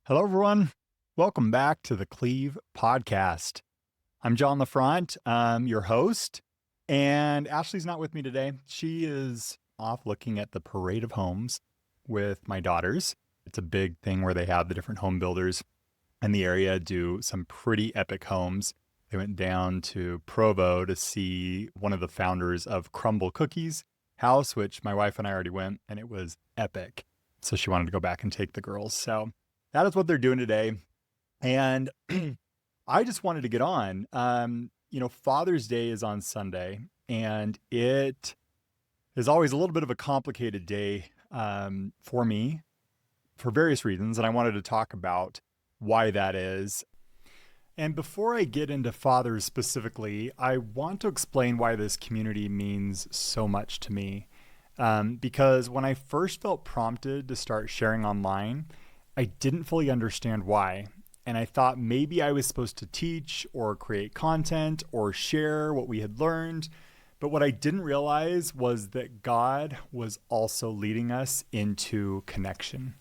Hello, everyone. Welcome back to the Cleave podcast. I'm John LaFront, your host, and Ashley's not with me today. She is off looking at the parade of homes with my daughters. It's a big thing where they have the different home builders in the area do some pretty epic homes. They went down to Provo to see one of the founders of Crumble Cookies house, which my wife and I already went, and it was epic. So she wanted to go back and take the girls. So that is what they're doing today. And I just wanted to get on. Father's Day is on Sunday, and it is always a little bit of a complicated day for me for various reasons. And I wanted to talk about why that is. And before I get into fathers specifically, I want to explain why this community means so much to me. Because when I first felt prompted to start sharing online, I didn't fully understand why. And I thought maybe I was supposed to teach or create content or share what we had learned. But what I didn't realize was that God was also leading us into connection.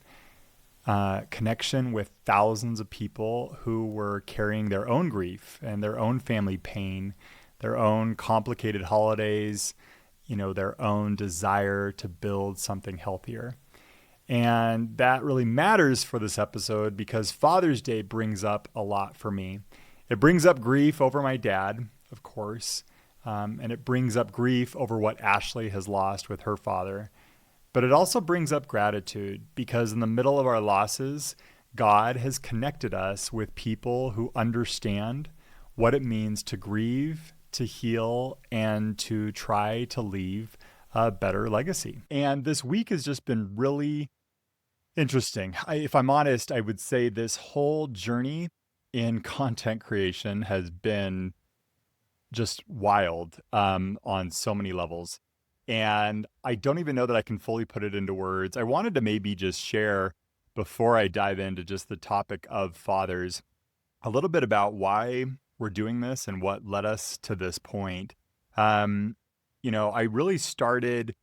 Connection with thousands of people who were carrying their own grief and their own family pain, their own complicated holidays, their own desire to build something healthier. And that really matters for this episode because Father's Day brings up a lot for me. It brings up grief over my dad, of course, and it brings up grief over what Ashley has lost with her father. But it also brings up gratitude because in the middle of our losses, God has connected us with people who understand what it means to grieve, to heal, and to try to leave a better legacy. And this week has just been really interesting. If I'm honest, I would say this whole journey in content creation has been just wild on so many levels. And I don't even know that I can fully put it into words. I wanted to maybe just share, before I dive into just the topic of fathers, a little bit about why we're doing this and what led us to this point. I really started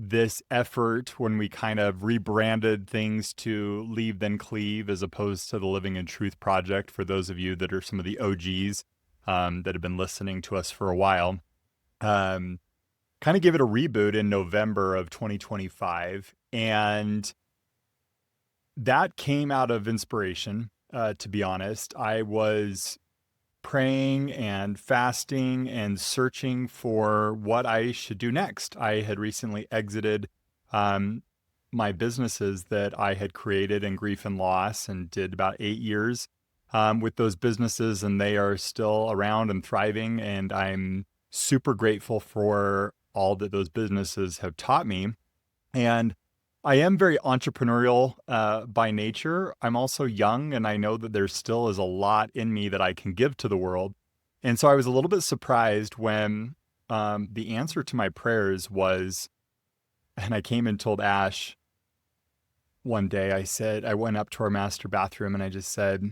this effort when we kind of rebranded things to Leave Then Cleave as opposed to the Living in Truth Project, for those of you that are some of the OGs that have been listening to us for a while. Kind of give it a reboot in November of 2025. And that came out of inspiration, to be honest. I was praying and fasting and searching for what I should do next. I had recently exited my businesses that I had created in grief and loss and did about 8 years with those businesses, and they are still around and thriving. And I'm super grateful for all that those businesses have taught me. And I am very entrepreneurial by nature. I'm also young, and I know that there still is a lot in me that I can give to the world. And so I was a little bit surprised when the answer to my prayers was, and I came and told Ash one day, I went up to our master bathroom and I just said,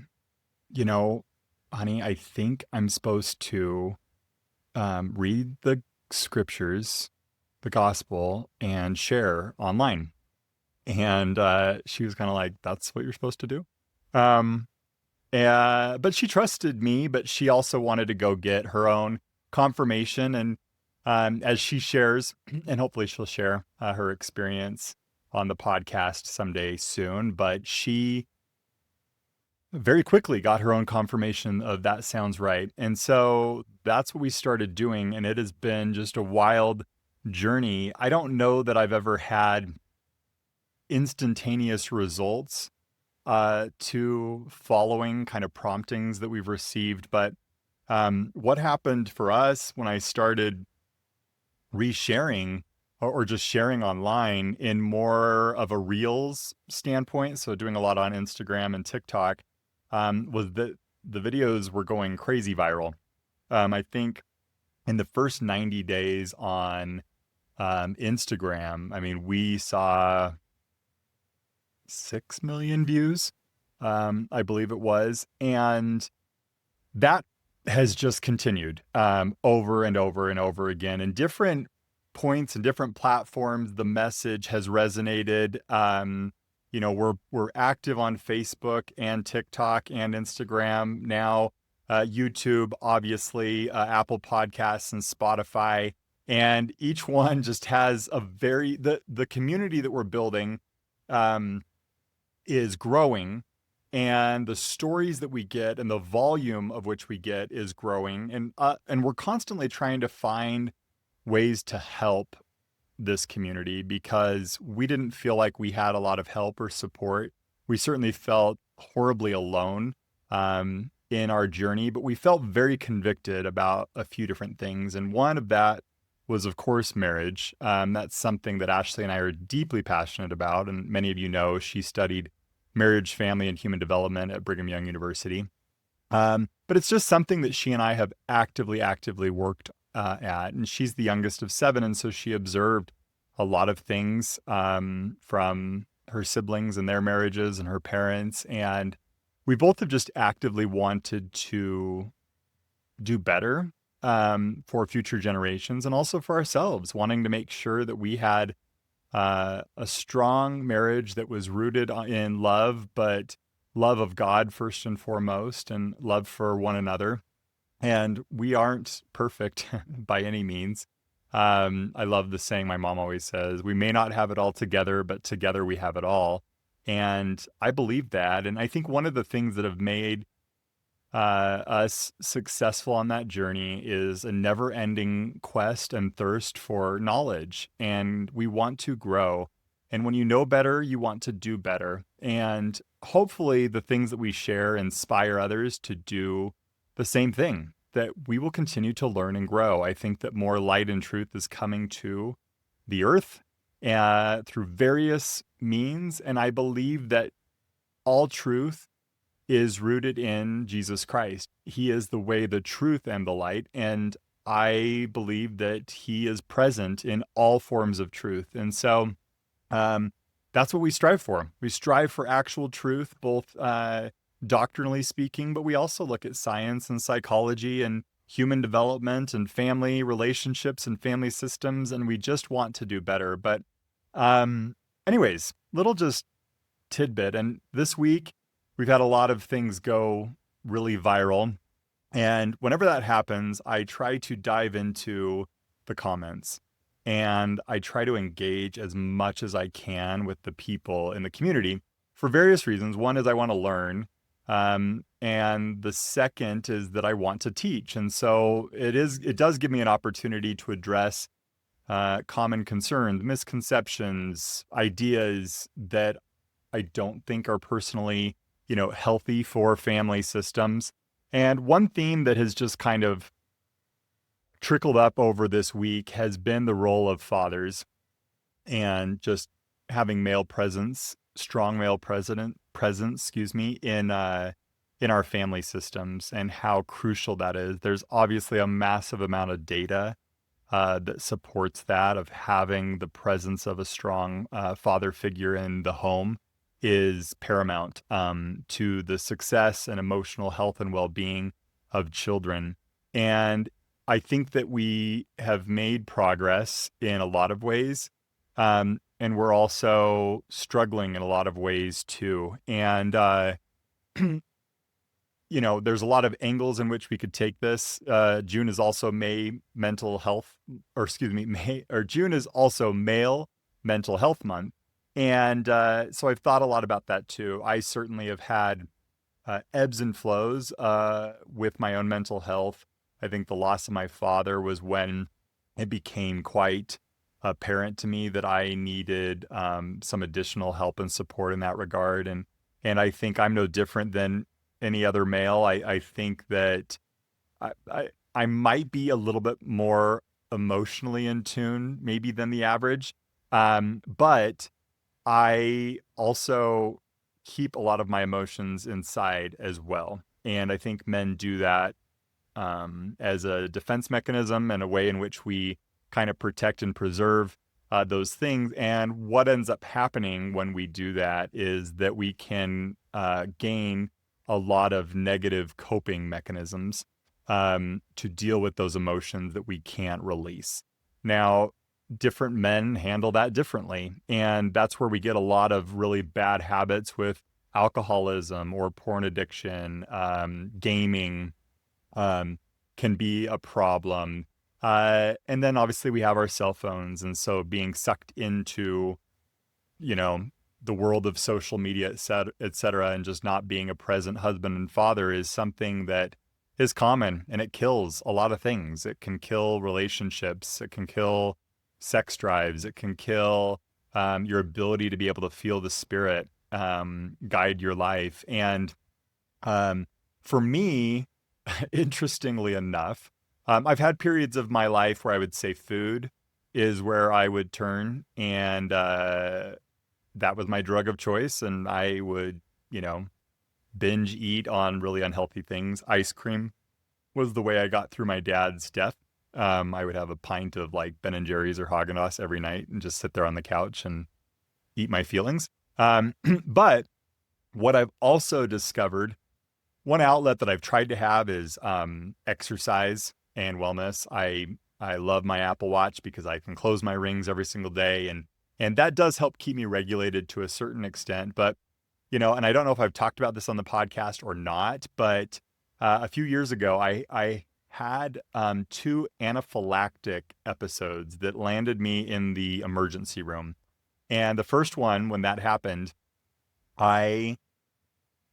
honey, I think I'm supposed to read the scriptures, the gospel, and share online. And she was kind of like, that's what you're supposed to do. But she trusted me, but she also wanted to go get her own confirmation. And as she shares, and hopefully she'll share her experience on the podcast someday soon, but she very quickly got her own confirmation of that sounds right. And so that's what we started doing. And it has been just a wild journey. I don't know that I've ever had instantaneous results to following kind of promptings that we've received. But what happened for us when I started resharing or just sharing online in more of a Reels standpoint, so doing a lot on Instagram and TikTok, was that the videos were going crazy viral. I think in the first 90 days on Instagram, we saw 6 million views, I believe it was. And that has just continued over and over and over again. In different points and different platforms, the message has resonated. we're active on Facebook and TikTok and Instagram now, YouTube, obviously, Apple Podcasts and Spotify, and each one just has the community that we're building um, is growing, and the stories that we get and the volume of which we get is growing, and we're constantly trying to find ways to help this community because we didn't feel like we had a lot of help or support. We certainly felt horribly alone in our journey, but we felt very convicted about a few different things. And one of that was, of course, marriage. That's something that Ashley and I are deeply passionate about. And many of you know she studied marriage, family, and human development at Brigham Young University. But it's just something that she and I have actively worked at. And she's the youngest of seven. And so she observed a lot of things from her siblings and their marriages and her parents. And we both have just actively wanted to do better for future generations and also for ourselves, wanting to make sure that we had a strong marriage that was rooted in love, but love of God first and foremost, and love for one another. And we aren't perfect by any means. I love the saying my mom always says, we may not have it all together, but together we have it all. And I believe that. And I think one of the things that have made us successful on that journey is a never ending quest and thirst for knowledge. And we want to grow. And when you know better, you want to do better. And hopefully, the things that we share inspire others to do the same thing, that we will continue to learn and grow. I think that more light and truth is coming to the earth through various means. And I believe that all truth is rooted in Jesus Christ. He is the way, the truth, and the light. And I believe that he is present in all forms of truth. And so that's what we strive for. We strive for actual truth, both doctrinally speaking, but we also look at science and psychology and human development and family relationships and family systems, and we just want to do better. But anyways, little just tidbit. And this week, we've had a lot of things go really viral. And whenever that happens, I try to dive into the comments and I try to engage as much as I can with the people in the community for various reasons. One is I want to learn. And the second is that I want to teach. And so it does give me an opportunity to address common concerns, misconceptions, ideas that I don't think are personally, healthy for family systems. And one theme that has just kind of trickled up over this week has been the role of fathers and just having male presence, strong male presence, in our family systems and how crucial that is. There's obviously a massive amount of data that supports that, of having the presence of a strong father figure in the home is paramount to the success and emotional health and well-being of children. And I think that we have made progress in a lot of ways, and we're also struggling in a lot of ways too. And there's a lot of angles in which we could take this. June is also June is also Male Mental Health Month. And so I've thought a lot about that too. I certainly have had ebbs and flows with my own mental health. I think the loss of my father was when it became quite apparent to me that I needed some additional help and support in that regard. And I think I'm no different than any other male. I think that I might be a little bit more emotionally in tune maybe than the average. But I also keep a lot of my emotions inside as well. And I think men do that as a defense mechanism and a way in which we kind of protect and preserve those things. And what ends up happening when we do that is that we can gain a lot of negative coping mechanisms to deal with those emotions that we can't release. Now, different men handle that differently. And that's where we get a lot of really bad habits with alcoholism or porn addiction, gaming, um, can be a problem. And then obviously we have our cell phones. And so being sucked into, you know, the world of social media, et cetera, and just not being a present husband and father is something that is common, and it kills a lot of things. It can kill relationships. It can kill sex drives. It can kill your ability to be able to feel the spirit guide your life. And um, for me, interestingly enough, I've had periods of my life where I would say food is where I would turn, and that was my drug of choice. And I would, you know, binge eat on really unhealthy things. Ice cream was the way I got through my dad's death. I would have a pint of like Ben and Jerry's or Haagen-Dazs every night and just sit there on the couch and eat my feelings. But what I've also discovered, one outlet that I've tried to have is exercise and wellness. I love my Apple Watch because I can close my rings every single day, and that does help keep me regulated to a certain extent. But you know, and I don't know if I've talked about this on the podcast or not, but a few years ago, I had two anaphylactic episodes that landed me in the emergency room. And the first one, when that happened, I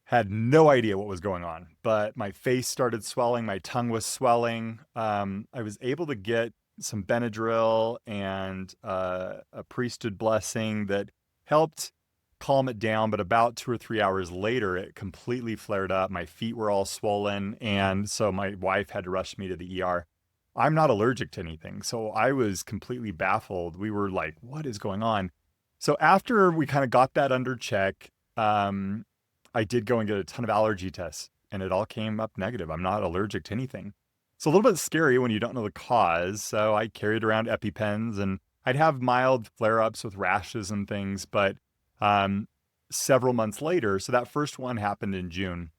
had no idea what was going on, but my face started swelling, my tongue was swelling. I was able to get some Benadryl and a priesthood blessing that helped calm it down. But about 2 or 3 hours later, it completely flared up. My feet were all swollen. And so my wife had to rush me to the ER. I'm not allergic to anything. So I was completely baffled. We were like, what is going on? So after we kind of got that under check, I did go and get a ton of allergy tests, and it all came up negative. I'm not allergic to anything. It's a little bit scary when you don't know the cause. So I carried around EpiPens, and I'd have mild flare-ups with rashes and things. But um, several months later, so that first one happened in June.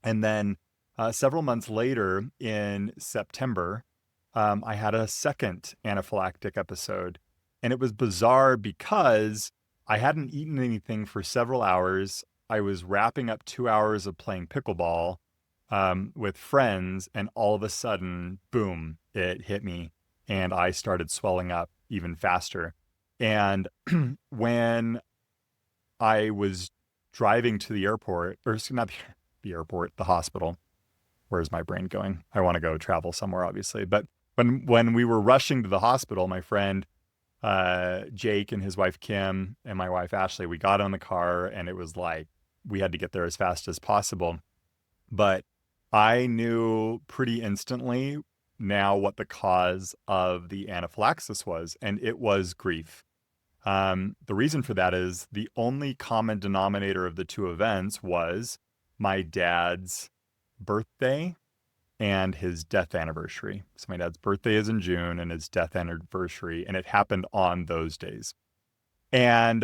And then several months later in September, I had a second anaphylactic episode. And it was bizarre because I hadn't eaten anything for several hours. I was wrapping up 2 hours of playing pickleball with friends, and all of a sudden, boom, it hit me, and I started swelling up even faster. And when I was driving to the airport, or not the airport, the hospital, where's my brain going? I want to go travel somewhere, obviously. But when we were rushing to the hospital, my friend Jake and his wife Kim and my wife Ashley, we got on the car, and it was like we had to get there as fast as possible. But I knew pretty instantly now what the cause of the anaphylaxis was, and it was grief. The reason for that is the only common denominator of the two events was my dad's birthday and his death anniversary. So my dad's birthday is in June and his death anniversary, and it happened on those days. And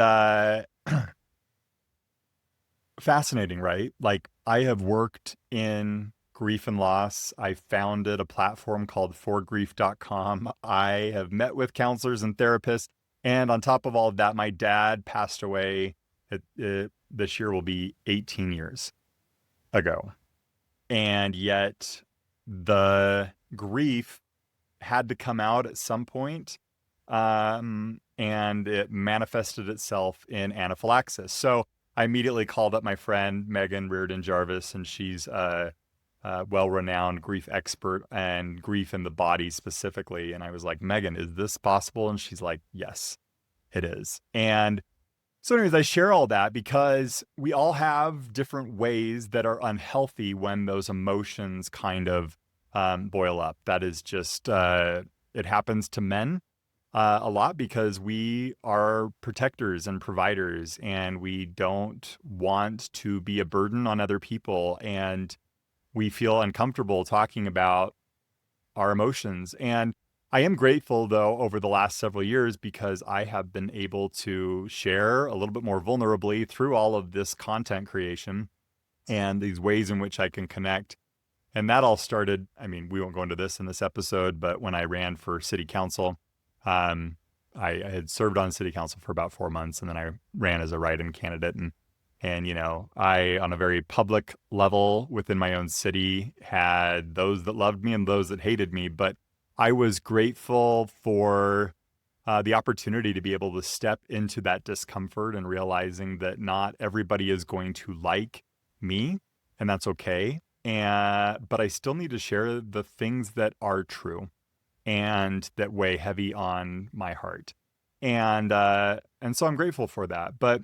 fascinating, right? Like, I have worked in grief and loss. I founded a platform called forgrief.com. I have met with counselors and therapists. And on top of all of that, my dad passed away. This year will be 18 years ago. And yet the grief had to come out at some point, and it manifested itself in anaphylaxis. So I immediately called up my friend, Megan Reardon Jarvis, and she's a well-renowned grief expert and grief in the body specifically. And I was like, Megan, is this possible? And she's like, yes, it is. And so anyways, I share all that because we all have different ways that are unhealthy when those emotions kind of boil up. That is just, it happens to men a lot because we are protectors and providers, and we don't want to be a burden on other people. And we feel uncomfortable talking about our emotions. And I am grateful, though, over the last several years, because I have been able to share a little bit more vulnerably through all of this content creation and these ways in which I can connect. And that all started, I mean, we won't go into this in this episode, but when I ran for city council, I had served on city council for about 4 months, and then I ran as a write-in candidate. And I, on a very public level within my own city, had those that loved me and those that hated me. But I was grateful for the opportunity to be able to step into that discomfort and realizing that not everybody is going to like me, and that's okay. But I still need to share the things that are true and that weigh heavy on my heart. And so I'm grateful for that. But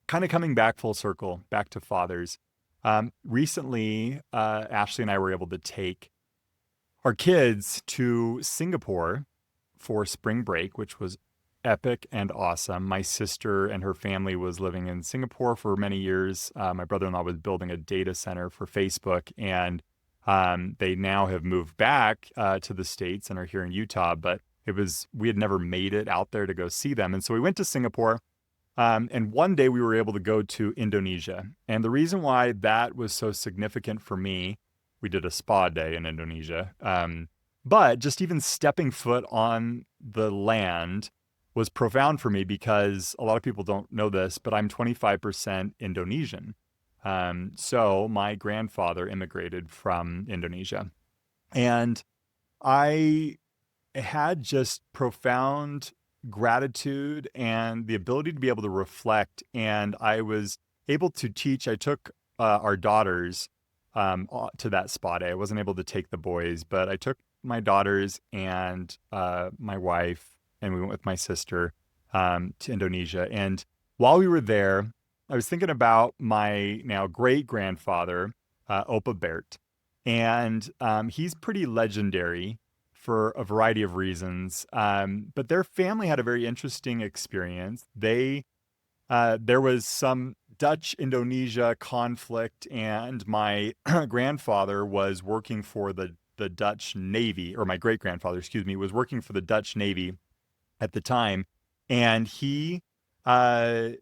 kind of coming back full circle, back to fathers. Recently, Ashley and I were able to take our kids to Singapore for spring break, which was epic and awesome. My sister and her family was living in Singapore for many years. My brother-in-law was building a data center for Facebook, and they now have moved back to the States and are here in Utah. But we had never made it out there to go see them. And so we went to Singapore. And one day we were able to go to Indonesia. And the reason why that was so significant for me, we did a spa day in Indonesia. But just even stepping foot on the land was profound for me because a lot of people don't know this, but I'm 25% Indonesian. So my grandfather immigrated from Indonesia. And I had just profound gratitude and the ability to be able to reflect. And I was able to teach. I took our daughters to that spa day. I wasn't able to take the boys, but I took my daughters and my wife, and we went with my sister to Indonesia. And while we were there, I was thinking about my now great grandfather, Opa Bert. And he's pretty legendary for a variety of reasons. But their family had a very interesting experience. There was some Dutch-Indonesia conflict, and my grandfather was working for the Dutch Navy, or my great-grandfather, excuse me, was working for the Dutch Navy at the time. And he, because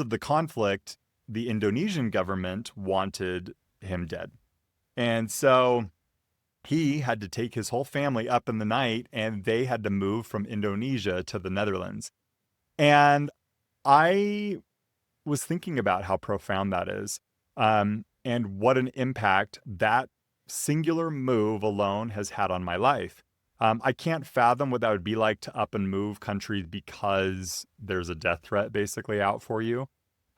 of the conflict, the Indonesian government wanted him dead. And so he had to take his whole family up in the night, and they had to move from Indonesia to the Netherlands. And I was thinking about how profound that is, and what an impact that singular move alone has had on my life. I can't fathom what that would be like to up and move countries because there's a death threat basically out for you.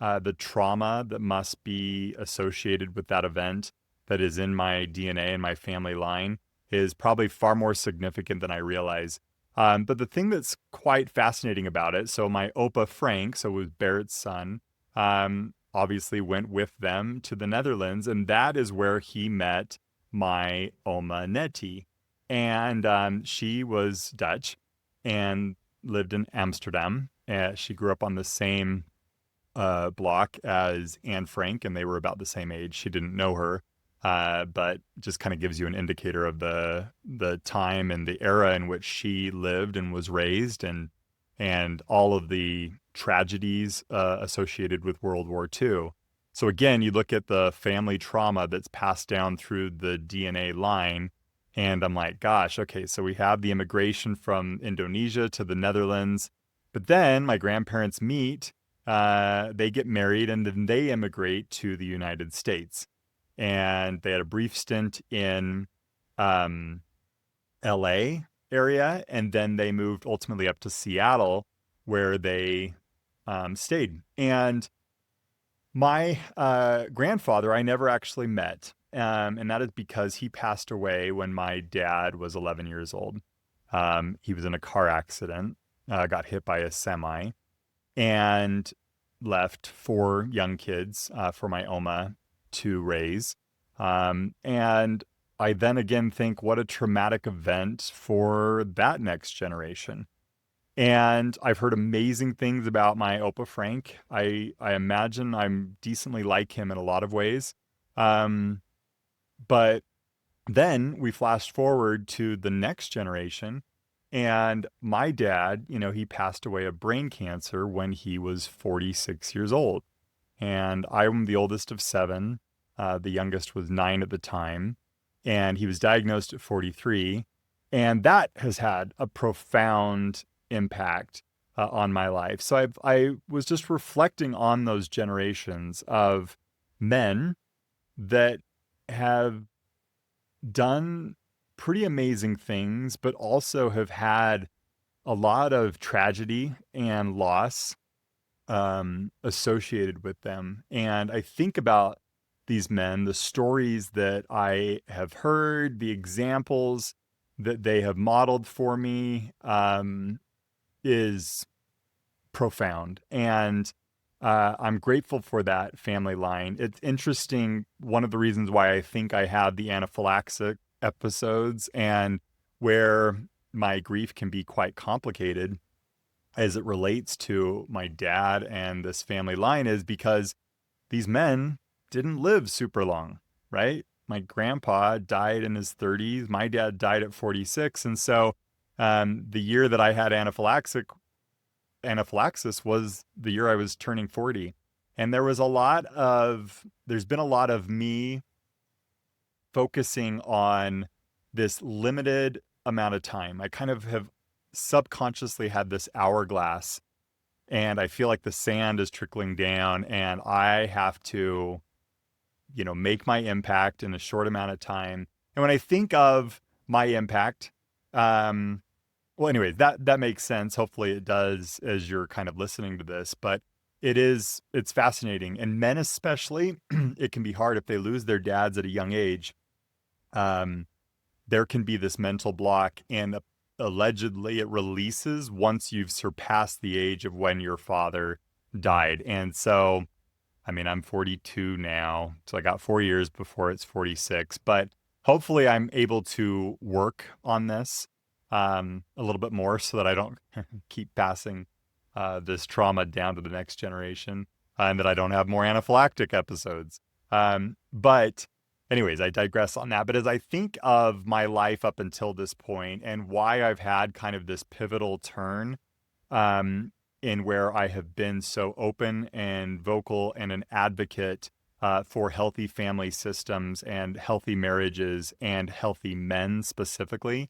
The trauma that must be associated with that event that is in my DNA and my family line is probably far more significant than I realize. But the thing that's quite fascinating about it, so my Opa Frank, so it was Barrett's son, obviously went with them to the Netherlands, and that is where he met my Oma Nettie. And she was Dutch and lived in Amsterdam. She grew up on the same block as Anne Frank, and they were about the same age. She didn't know her, but just kind of gives you an indicator of the time and the era in which she lived and was raised, and all of the tragedies associated with World War II. So again, you look at the family trauma that's passed down through the DNA line, and I'm like, gosh, okay, so we have the immigration from Indonesia to the Netherlands, but then my grandparents meet, they get married, and then they immigrate to the United States. And they had a brief stint in LA area, and then they moved ultimately up to Seattle, where they stayed. And my grandfather, I never actually met, and that is because he passed away when my dad was 11 years old. He was in a car accident, got hit by a semi, and left 4 young kids for my Oma to raise. And I then again think, what a traumatic event for that next generation. And I've heard amazing things about my Opa Frank. I imagine I'm decently like him in a lot of ways. But then we flashed forward to the next generation. And my dad, he passed away of brain cancer when he was 46 years old. And I'm the oldest of 7. The youngest was 9 at the time. And he was diagnosed at 43. And that has had a profound impact on my life. So I was just reflecting on those generations of men that have done pretty amazing things, but also have had a lot of tragedy and loss associated with them. And I think about these men, the stories that I have heard, the examples that they have modeled for me, is profound. And I'm grateful for that family line. It's interesting. One of the reasons why I think I had the anaphylaxis episodes and where my grief can be quite complicated as it relates to my dad and this family line is because these men didn't live super long, right? My grandpa died in his 30s. My dad died at 46. And so the year that I had anaphylaxis was the year I was turning 40. And there's been a lot of me focusing on this limited amount of time. I kind of have subconsciously had this hourglass, and I feel like the sand is trickling down, and I have to, make my impact in a short amount of time. And when I think of my impact, well, anyways, that makes sense. Hopefully it does as you're kind of listening to this, but it's fascinating. And men especially, it can be hard if they lose their dads at a young age. Um, there can be this mental block, and allegedly it releases once you've surpassed the age of when your father died. And so, I mean, I'm 42 now, so I got 4 years before it's 46, but hopefully I'm able to work on this a little bit more so that I don't keep passing this trauma down to the next generation, and that I don't have more anaphylactic episodes. But anyways, I digress on that. But as I think of my life up until this point and why I've had kind of this pivotal turn um, in where I have been so open and vocal and an advocate for healthy family systems and healthy marriages and healthy men specifically,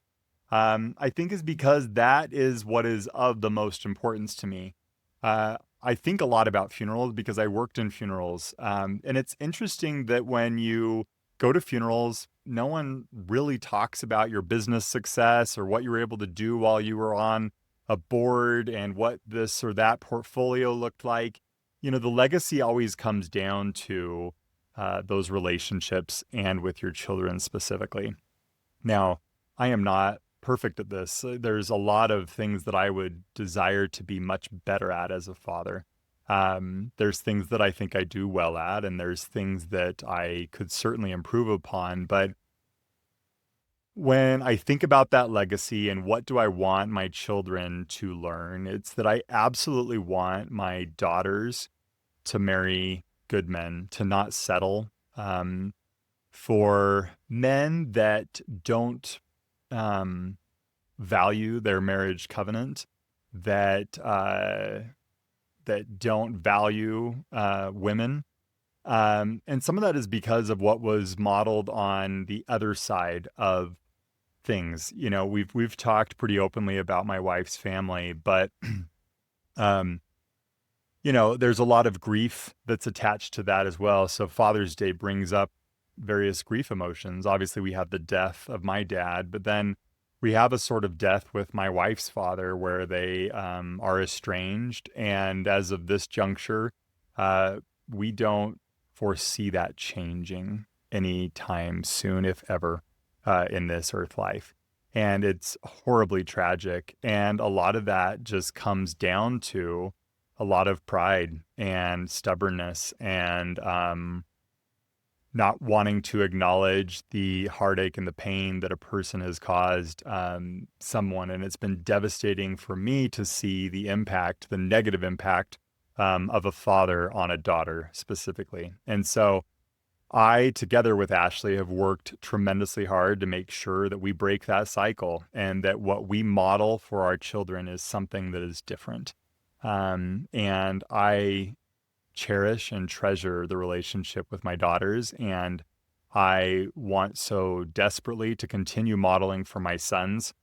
I think is because that is what is of the most importance to me. I think a lot about funerals because I worked in funerals. And it's interesting that when you go to funerals, no one really talks about your business success or what you were able to do while you were on a board and what this or that portfolio looked like. The legacy always comes down to those relationships and with your children specifically. Now, I am not perfect at this. There's a lot of things that I would desire to be much better at as a father. There's things that I think I do well at, and there's things that I could certainly improve upon. But when I think about that legacy and what do I want my children to learn, it's that I absolutely want my daughters to marry good men, to not settle for men that don't value their marriage covenant, that don't value women. And some of that is because of what was modeled on the other side of things. We've talked pretty openly about my wife's family, but um, there's a lot of grief that's attached to that as well. So Father's Day brings up various grief emotions. Obviously, we have the death of my dad, but then we have a sort of death with my wife's father where they are estranged. And as of this juncture, we don't foresee that changing anytime soon, if ever, in this earth life. And it's horribly tragic. And a lot of that just comes down to a lot of pride and stubbornness and not wanting to acknowledge the heartache and the pain that a person has caused someone. And it's been devastating for me to see the negative impact of a father on a daughter specifically. And so I, together with Ashley, have worked tremendously hard to make sure that we break that cycle and that what we model for our children is something that is different. And I cherish and treasure the relationship with my daughters. And I want so desperately to continue modeling for my sons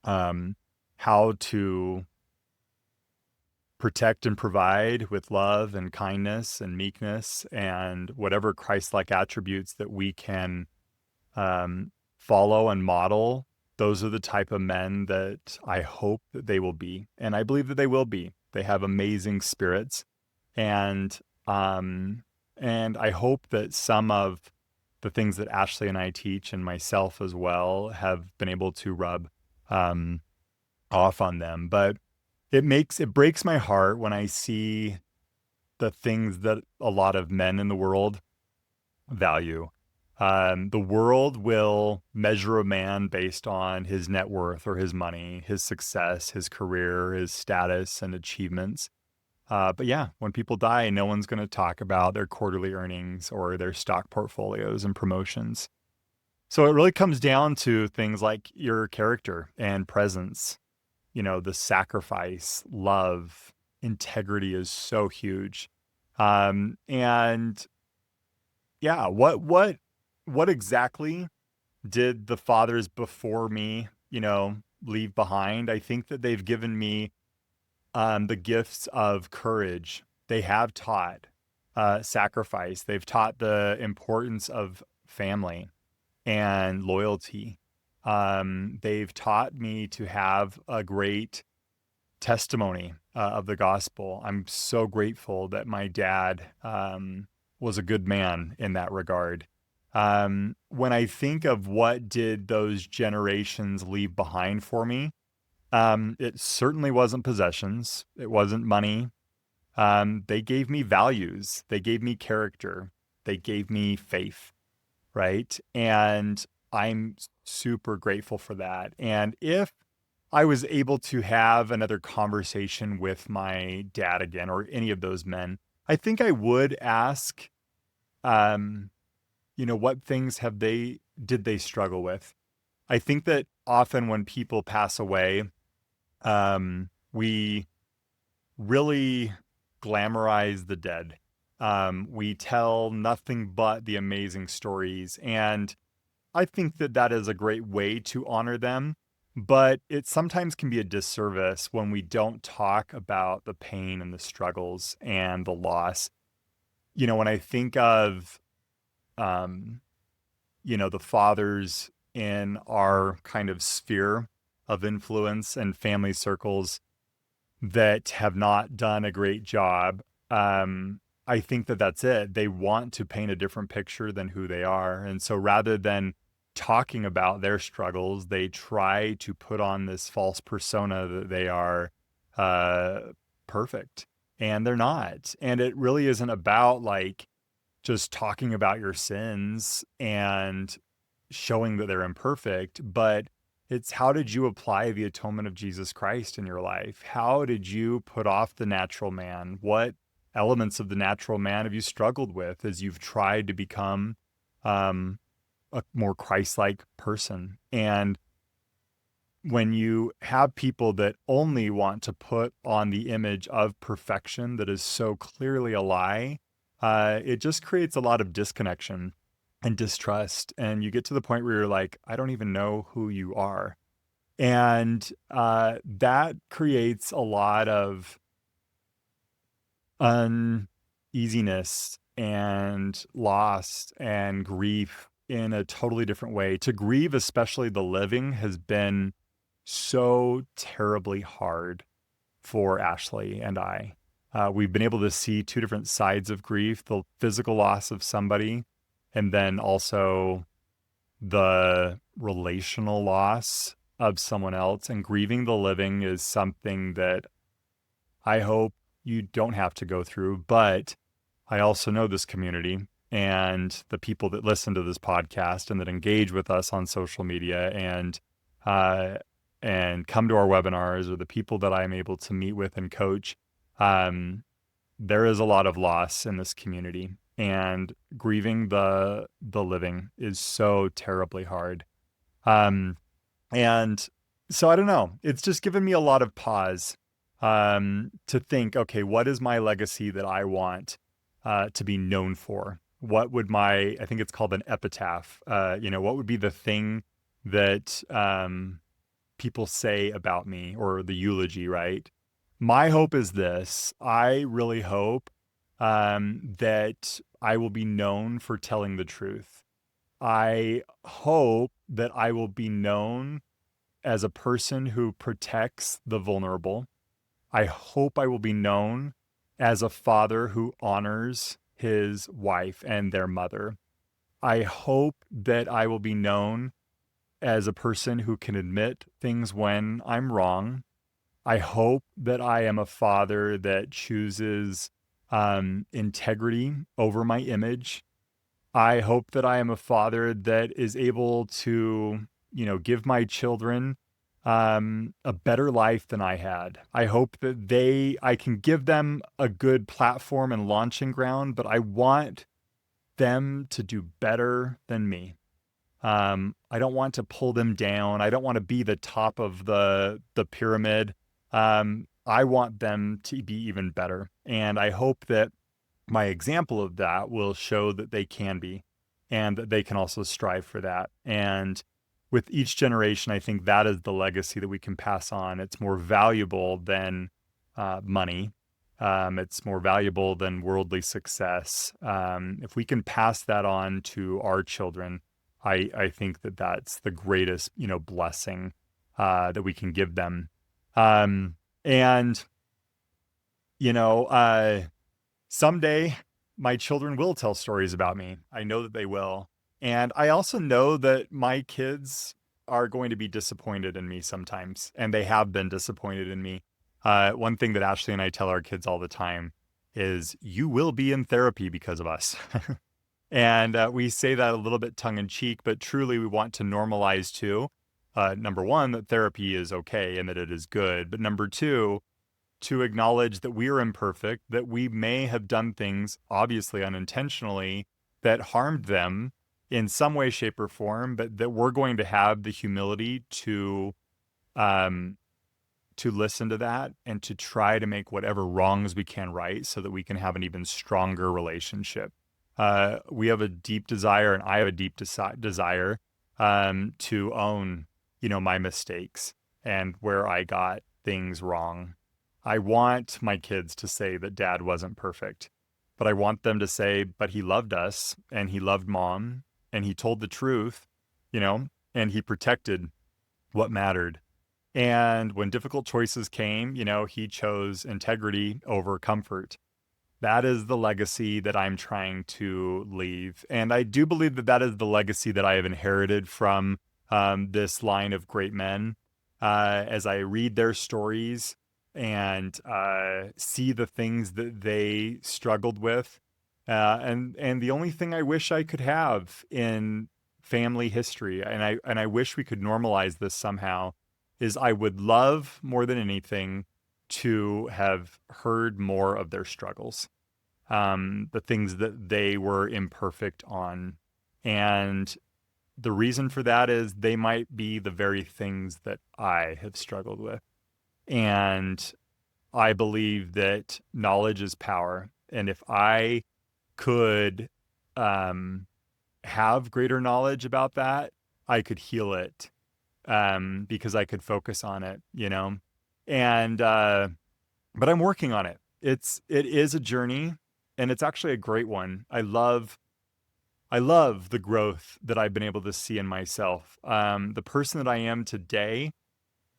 how to protect and provide with love and kindness and meekness and whatever Christ-like attributes that we can follow and model. Those are the type of men that I hope that they will be. And I believe that they will be. They have amazing spirits. And I hope that some of the things that Ashley and I teach, and myself as well, have been able to rub off on them. But it breaks my heart when I see the things that a lot of men in the world value. The world will measure a man based on his net worth or his money, his success, his career, his status and achievements. But yeah, when people die, no one's going to talk about their quarterly earnings or their stock portfolios and promotions. So it really comes down to things like your character and presence. The sacrifice, love, integrity is so huge. And yeah, what exactly did the fathers before me, leave behind? I think that they've given me the gifts of courage. They have taught sacrifice. They've taught the importance of family and loyalty. They've taught me to have a great testimony of the gospel. I'm so grateful that my dad was a good man in that regard. When I think of what did those generations leave behind for me, it certainly wasn't possessions. It wasn't money. They gave me values. They gave me character. They gave me faith, right? And I'm super grateful for that. And if I was able to have another conversation with my dad again, or any of those men, I think I would ask, what things did they struggle with? I think that often when people pass away, we really glamorize the dead. We tell nothing but the amazing stories. And I think that that is a great way to honor them. But it sometimes can be a disservice when we don't talk about the pain and the struggles and the loss. When I think of, the fathers in our kind of sphere of influence and family circles that have not done a great job, I think that that's it. They want to paint a different picture than who they are. And so rather than talking about their struggles, they try to put on this false persona that they are perfect, and they're not. And it really isn't about like just talking about your sins and showing that they're imperfect, but it's how did you apply the atonement of Jesus Christ in your life? How did you put off the natural man? What elements of the natural man have you struggled with as you've tried to become a more Christ-like person? And when you have people that only want to put on the image of perfection that is so clearly a lie, it just creates a lot of disconnection and distrust. And you get to the point where you're like, I don't even know who you are. And that creates a lot of uneasiness and loss and grief in a totally different way. To grieve, especially the living, has been so terribly hard for Ashley and I. We've been able to see two different sides of grief, the physical loss of somebody, and then also the relational loss of someone else. And grieving the living is something that I hope you don't have to go through. But I also know this community and the people that listen to this podcast and that engage with us on social media and come to our webinars, or the people that I'm able to meet with and coach. There is a lot of loss in this community, and grieving the living is so terribly hard. And so I don't know. It's just given me a lot of pause to think, okay, what is my legacy that I want to be known for? what would I think it's called an epitaph. What would be the thing that people say about me, or the eulogy, right? My hope is this. I really hope that I will be known for telling the truth. I hope that I will be known as a person who protects the vulnerable. I hope I will be known as a father who honors his wife and their mother. I hope that I will be known as a person who can admit things when I'm wrong. I hope that I am a father that chooses integrity over my image. I hope that I am a father that is able to, give my children a better life than I had. I hope that I can give them a good platform and launching ground, but I want them to do better than me. I don't want to pull them down. I don't want to be the top of the pyramid. I want them to be even better. And I hope that my example of that will show that they can be, and that they can also strive for that. And with each generation, I think that is the legacy that we can pass on. It's more valuable than money. It's more valuable than worldly success. If we can pass that on to our children, I think that that's the greatest, blessing that we can give them. And you know, someday my children will tell stories about me. I know that they will. And I also know that my kids are going to be disappointed in me sometimes, and they have been disappointed in me. One thing that Ashley and I tell our kids all the time is, you will be in therapy because of us. And we say that a little bit tongue in cheek, but truly we want to normalize too. Number one, that therapy is okay and that it is good. But number two, to acknowledge that we are imperfect, that we may have done things, obviously unintentionally, that harmed them in some way, shape, or form, but that we're going to have the humility um, to listen to that and to try to make whatever wrongs we can right, so that we can have an even stronger relationship. We have a deep desire, and I have a deep desire to own, my mistakes and where I got things wrong. I want my kids to say that dad wasn't perfect, but I want them to say, but he loved us, and he loved mom, and he told the truth, and he protected what mattered. And when difficult choices came, he chose integrity over comfort. That is the legacy that I'm trying to leave. And I do believe that that is the legacy that I have inherited from this line of great men. As I read their stories and see the things that they struggled with, and the only thing I wish I could have in family history, and I wish we could normalize this somehow, is I would love more than anything to have heard more of their struggles, the things that they were imperfect on. And the reason for that is they might be the very things that I have struggled with. And I believe that knowledge is power. And if I could have greater knowledge about that, I could heal it, because I could focus on it. And but I'm working on it. It is a journey, and it's actually a great one. I love the growth that I've been able to see in myself. The person that I am today,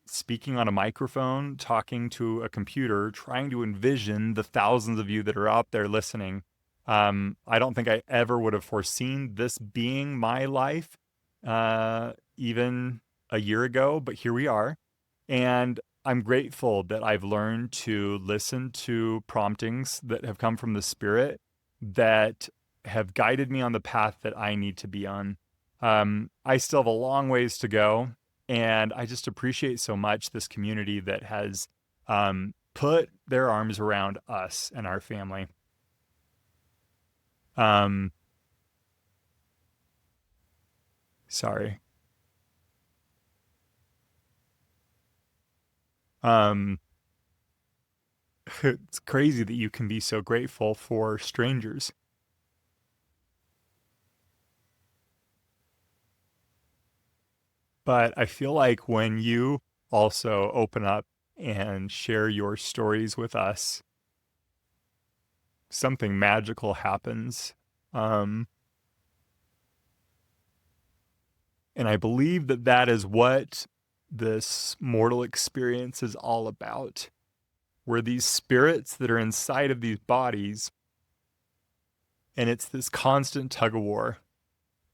speaking on a microphone, talking to a computer, trying to envision the thousands of you that are out there listening. I don't think I ever would have foreseen this being my life, even a year ago, but here we are. And I'm grateful that I've learned to listen to promptings that have come from the Spirit, that have guided me on the path that I need to be on. I still have a long ways to go, and I just appreciate so much this community that has put their arms around us and our family. Um, Sorry. Um, it's crazy that you can be so grateful for strangers. But I feel like when you also open up and share your stories with us, something magical happens. Um, and I believe that that is what this mortal experience is all about. We're these spirits that are inside of these bodies, and it's this constant tug of war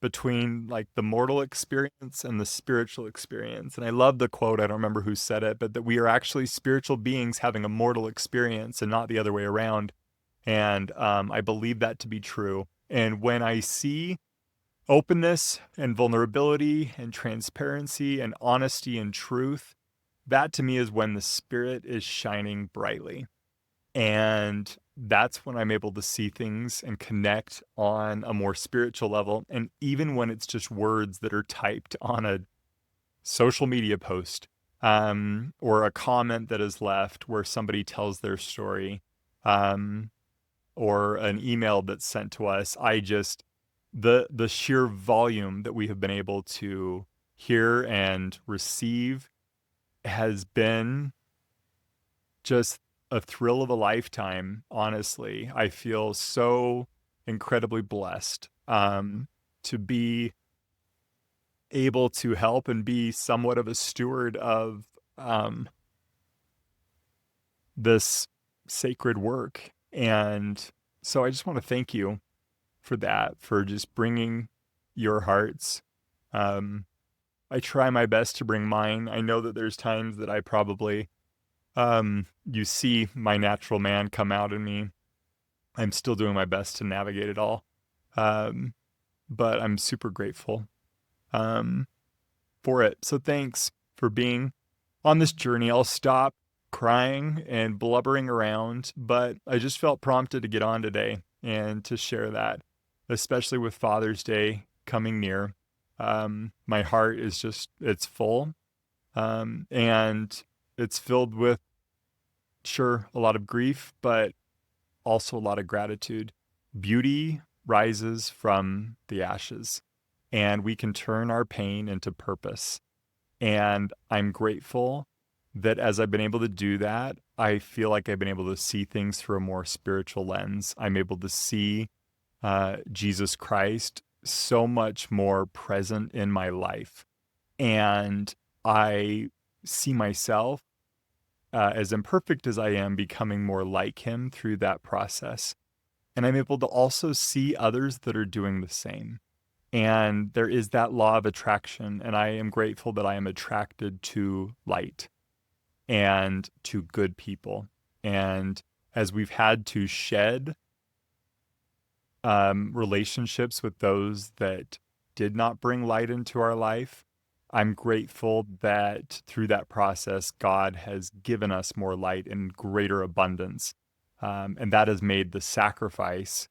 between like the mortal experience and the spiritual experience. And I love the quote, I don't remember who said it, but that we are actually spiritual beings having a mortal experience and not the other way around. And I believe that to be true. And when I see openness and vulnerability and transparency and honesty and truth, that to me is when the spirit is shining brightly. And that's when I'm able to see things and connect on a more spiritual level. And even when it's just words that are typed on a social media post, or a comment that is left where somebody tells their story, or an email that's sent to us, the sheer volume that we have been able to hear and receive has been just a thrill of a lifetime. Honestly, I feel so incredibly blessed to be able to help and be somewhat of a steward of this sacred work. And so I just want to thank you for that, for just bringing your hearts. I try my best to bring mine. I know that there's times that I probably, you see my natural man come out in me. I'm still doing my best to navigate it all. But I'm super grateful um, for it. So thanks for being on this journey. I'll stop crying and blubbering around, but I just felt prompted to get on today and to share that, especially with Father's Day coming near. My heart is just, it's full. And it's filled with, sure, a lot of grief, but also a lot of gratitude. Beauty rises from the ashes, and we can turn our pain into purpose. And I'm grateful that as I've been able to do that, I feel like I've been able to see things through a more spiritual lens. I'm able to see Jesus Christ so much more present in my life. And I see myself, as imperfect as I am, becoming more like him through that process. And I'm able to also see others that are doing the same. And there is that law of attraction. And I am grateful that I am attracted to light and to good people. And as we've had to shed relationships with those that did not bring light into our life, I'm grateful that through that process, God has given us more light in greater abundance. And that has made the sacrifice,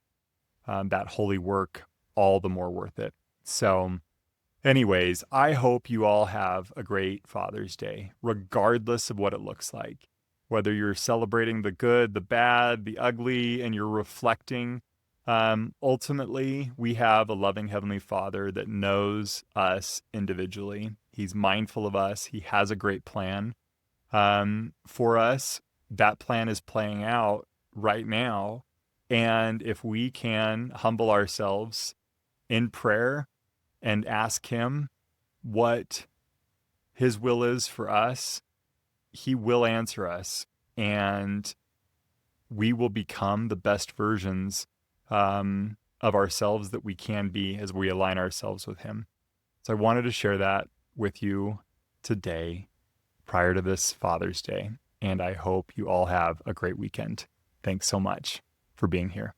that holy work, all the more worth it. So, anyways, I hope you all have a great Father's Day, regardless of what it looks like. Whether you're celebrating the good, the bad, the ugly, and you're reflecting, ultimately, we have a loving Heavenly Father that knows us individually. He's mindful of us. He has a great plan for us. That plan is playing out right now. And if we can humble ourselves in prayer and ask him what his will is for us, he will answer us, and we will become the best versions of ourselves that we can be as we align ourselves with him. So I wanted to share that with you today prior to this Father's Day, and I hope you all have a great weekend. Thanks so much for being here.